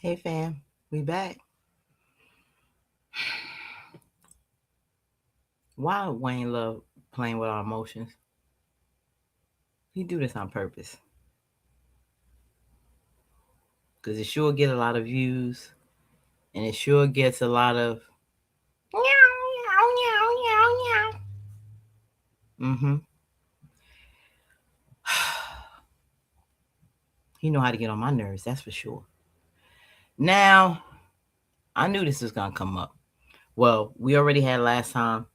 Hey fam, we back. Why Wayne love playing with our emotions? He do this on purpose. Because it sure get a lot of views and it sure gets a lot of meow, meow, meow, meow, meow. He know how to get on my nerves, that's for sure. Now, I knew this was gonna come up. Well, we already had last time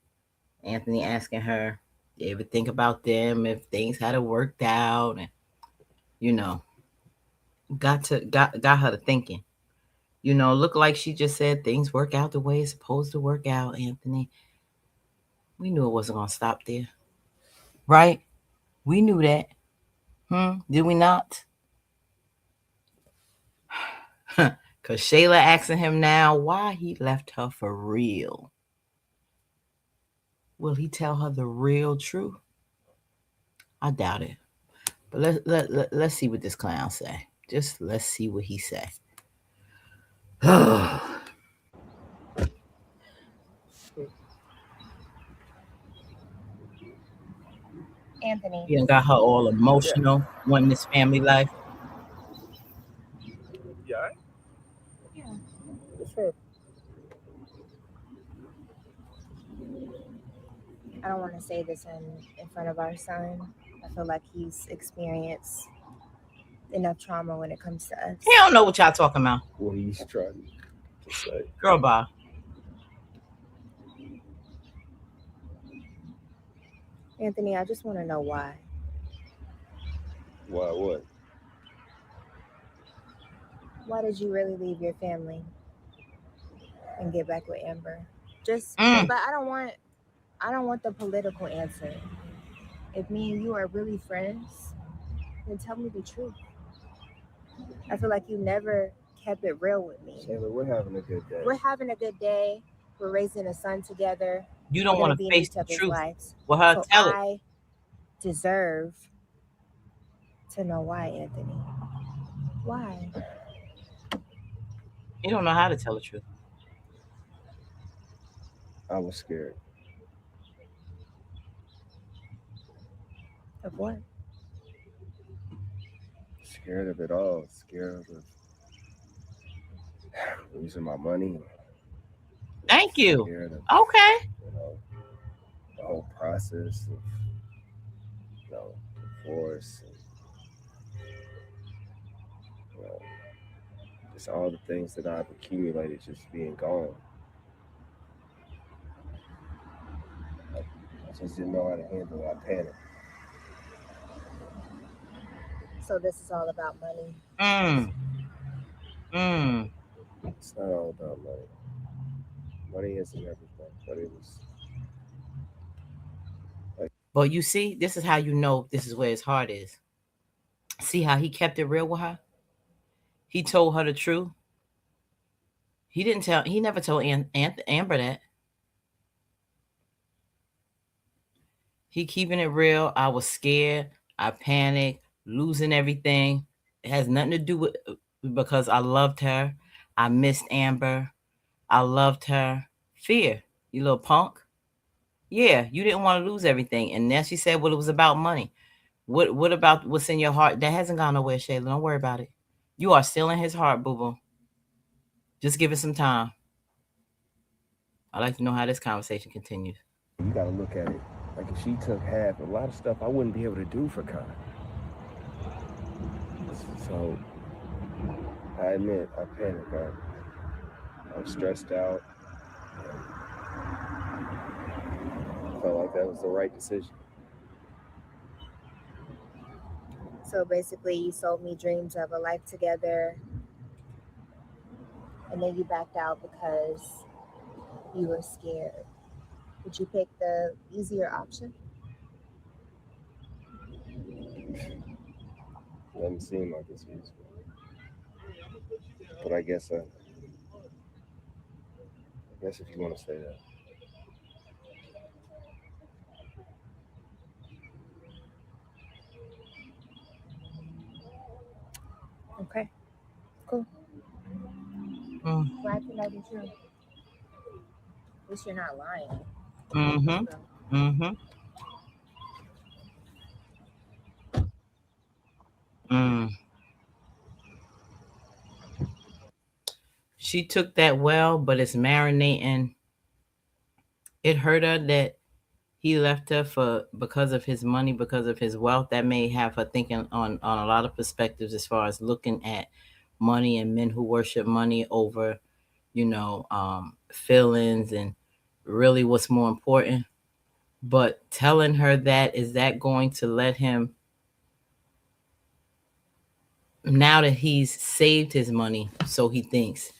Anthony asking her, you ever think about them if things had worked out and you know, got her to thinking. Look like she just said things work out the way it's supposed to work out, Anthony. We knew it wasn't gonna stop there. Right? We knew that. Did we not? Cause Shayla asking him now why he left her for real. Will he tell her the real truth? I doubt it. But let's see what this clown say. Just let's see what he say. Anthony. He done got her all emotional, wanting this family life. Yeah. Yeah. What's up? I don't want to say this in front of our son. I feel like he's experienced enough trauma when it comes to us. He don't know what y'all talking about. What he's trying to say. Girl, bye. Anthony, I just want to know why. Why what? Why did you really leave your family and get back with Amber? Just, Mm. but I don't want the political answer. If me and you are really friends, then tell me the truth. I feel like you never kept it real with me. Shayla, we're having a good day. We're having a good day. We're raising a son together. You We're don't gonna want to be in face each the other's truth. lives. Well, her So tell it. I deserve to know why, Anthony. Why? You don't know how to tell the truth. I was scared. Of what? Scared of it all. Scared of losing my money. Thank you. Scared of, Okay. the whole process of, divorce and, you know, just all the things that I've accumulated just being gone. I just didn't know how to handle it. I panicked. So this is all about money. Mm. Mm. It's not all about money. Money isn't everything, but it was like, But you see, this is how you know this is where his heart is. See how he kept it real with her? He told her the truth. He never told Amber that. He keeping it real. I was scared. I panicked, losing everything. It has nothing to do with because I loved her. I missed Amber. I loved her. Fear, you little punk. Yeah, you didn't want to lose everything. And then she said, well, it was about money. What about what's in your heart? That hasn't gone nowhere, Shayla. Don't worry about it. You are still in his heart, boo boo. Just give it some time. I'd like to know how this conversation continues. you got to look at it. Like if she took half, a lot of stuff I wouldn't be able to do for Connor. So I admit I panicked. I'm stressed out. I felt like that was the right decision. So basically, you sold me dreams of a life together, and then you backed out because you were scared. Would you pick the easier option? It doesn't seem like it's easy, but I guess if you want to say that. Okay, cool. Mm, Why can that be true? At least you're not lying. mm-hmm. So, Mm-hmm. Mm. She took that well, but it's marinating. It hurt her that he left her for because of his money, because of his wealth. That may have her thinking on a lot of perspectives as far as looking at money and men who worship money over, feelings and really what's more important. But telling her that, is that going to let him, now that he's saved his money, so he thinks,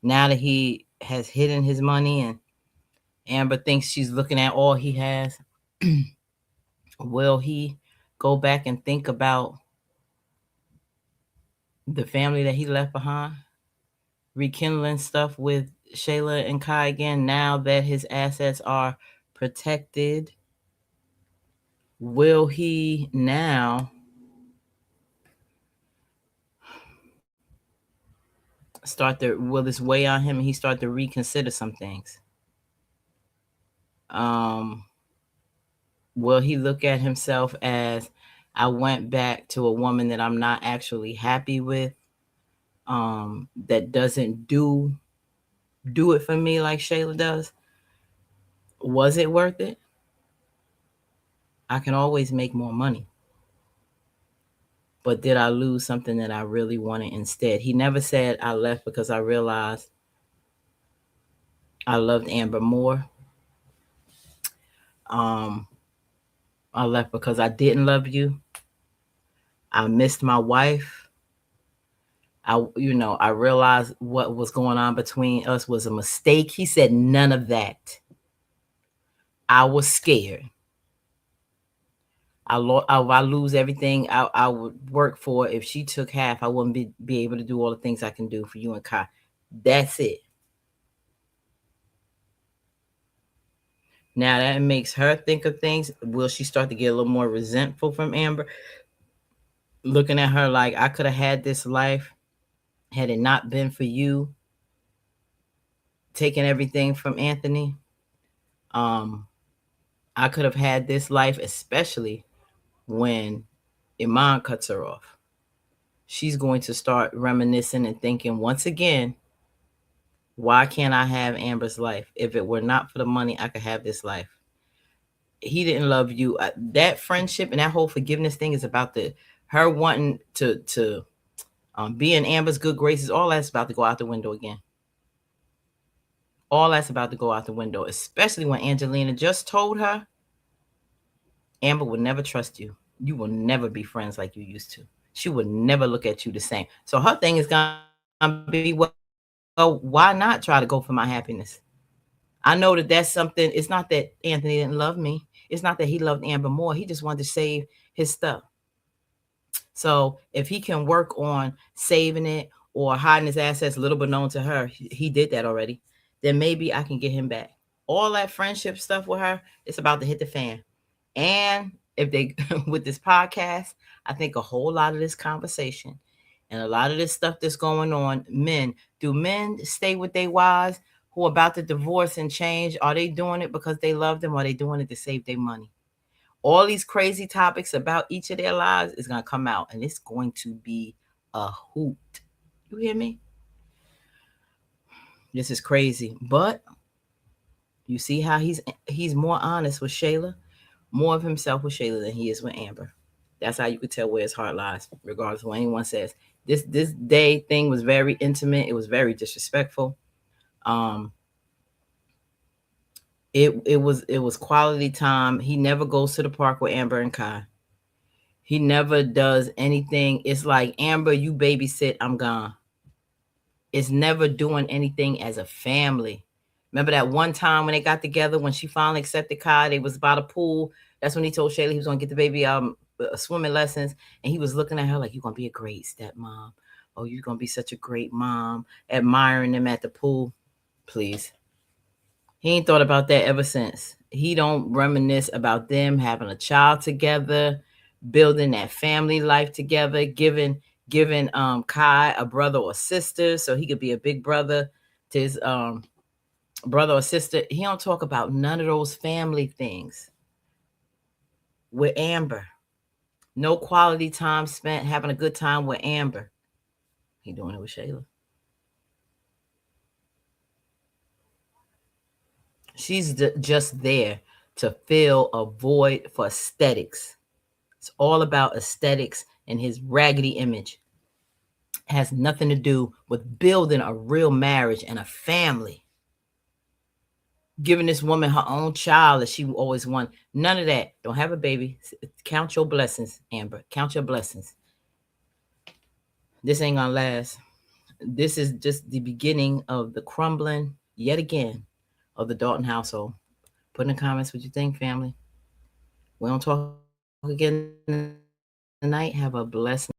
now that he has hidden his money and Amber thinks she's looking at all he has, will he go back and think about the family that he left behind, rekindling stuff with Shayla and Kai again now that his assets are protected? Will he now will this weigh on him and he start to reconsider some things? Um, will he look at himself as, I went back to a woman that I'm not actually happy with, that doesn't do it for me like Shayla does? Was it worth it? I can always make more money. But did I lose something that I really wanted instead? He never said I left because I realized I loved Amber more. Um, I left because I didn't love you. I missed my wife. I realized what was going on between us was a mistake. He said none of that. I was scared. I lose everything I would work for. If she took half, I wouldn't be able to do all the things I can do for you and Kai. That's it. Now that makes her think of things. Will she start to get a little more resentful from Amber? Looking at her like, I could have had this life had it not been for you taking everything from Anthony. Um, I could have had this life, especially when Iman cuts her off. She's going to start reminiscing and thinking once again, why can't I have Amber's life? If it were not for the money, I could have this life. He didn't love you. That friendship and that whole forgiveness thing is about her wanting to be in Amber's good graces. All that's about to go out the window again. All that's about to go out the window, especially when Angelina just told her Amber will never trust you. You will never be friends like you used to. She would never look at you the same. So her thing is gonna be, well, why not try to go for my happiness? I know that that's something. It's not that Anthony didn't love me. It's not that he loved Amber more. He just wanted to save his stuff. So if he can work on saving it or hiding his assets, a little bit known to her, he did that already, then maybe I can get him back. All that friendship stuff with her, it's about to hit the fan. And if they, with this podcast, I think a whole lot of this conversation and a lot of this stuff that's going on, do men stay with their wives who are about to divorce and change? Are they doing it because they love them, or are they doing it to save their money? All these crazy topics about each of their lives is going to come out, and it's going to be a hoot. You hear me? This is crazy. But you see how he's more honest with Shayla, more of himself with Shayla than he is with Amber. That's how you could tell where his heart lies, regardless of what anyone says. This day thing was very intimate. It was very disrespectful. It was quality time. He never goes to the park with Amber and Kai. He never does anything. It's like, Amber, you babysit, I'm gone. It's never doing anything as a family. Remember that one time when they got together, when she finally accepted Kai, they was by the pool. That's when he told Shayla he was going to get the baby swimming lessons. And he was looking at her like, you're going to be a great stepmom. Oh, you're going to be such a great mom. Admiring them at the pool. Please. He ain't thought about that ever since. He don't reminisce about them having a child together, building that family life together, giving giving Kai a brother or sister so he could be a big brother to his brother or sister. He don't talk about none of those family things with Amber. No quality time spent having a good time with Amber. He doing it with Shayla. She's just there to fill a void for aesthetics. It's all about aesthetics and his raggedy image. It has nothing to do with building a real marriage and a family. Giving this woman her own child that she always wanted. None of that. Don't have a baby. Count your blessings, Amber. Count your blessings. This ain't gonna last. This is just the beginning of the crumbling, yet again, of the Dalton household. Put in the comments what you think, family. We don't talk again tonight. Have a blessed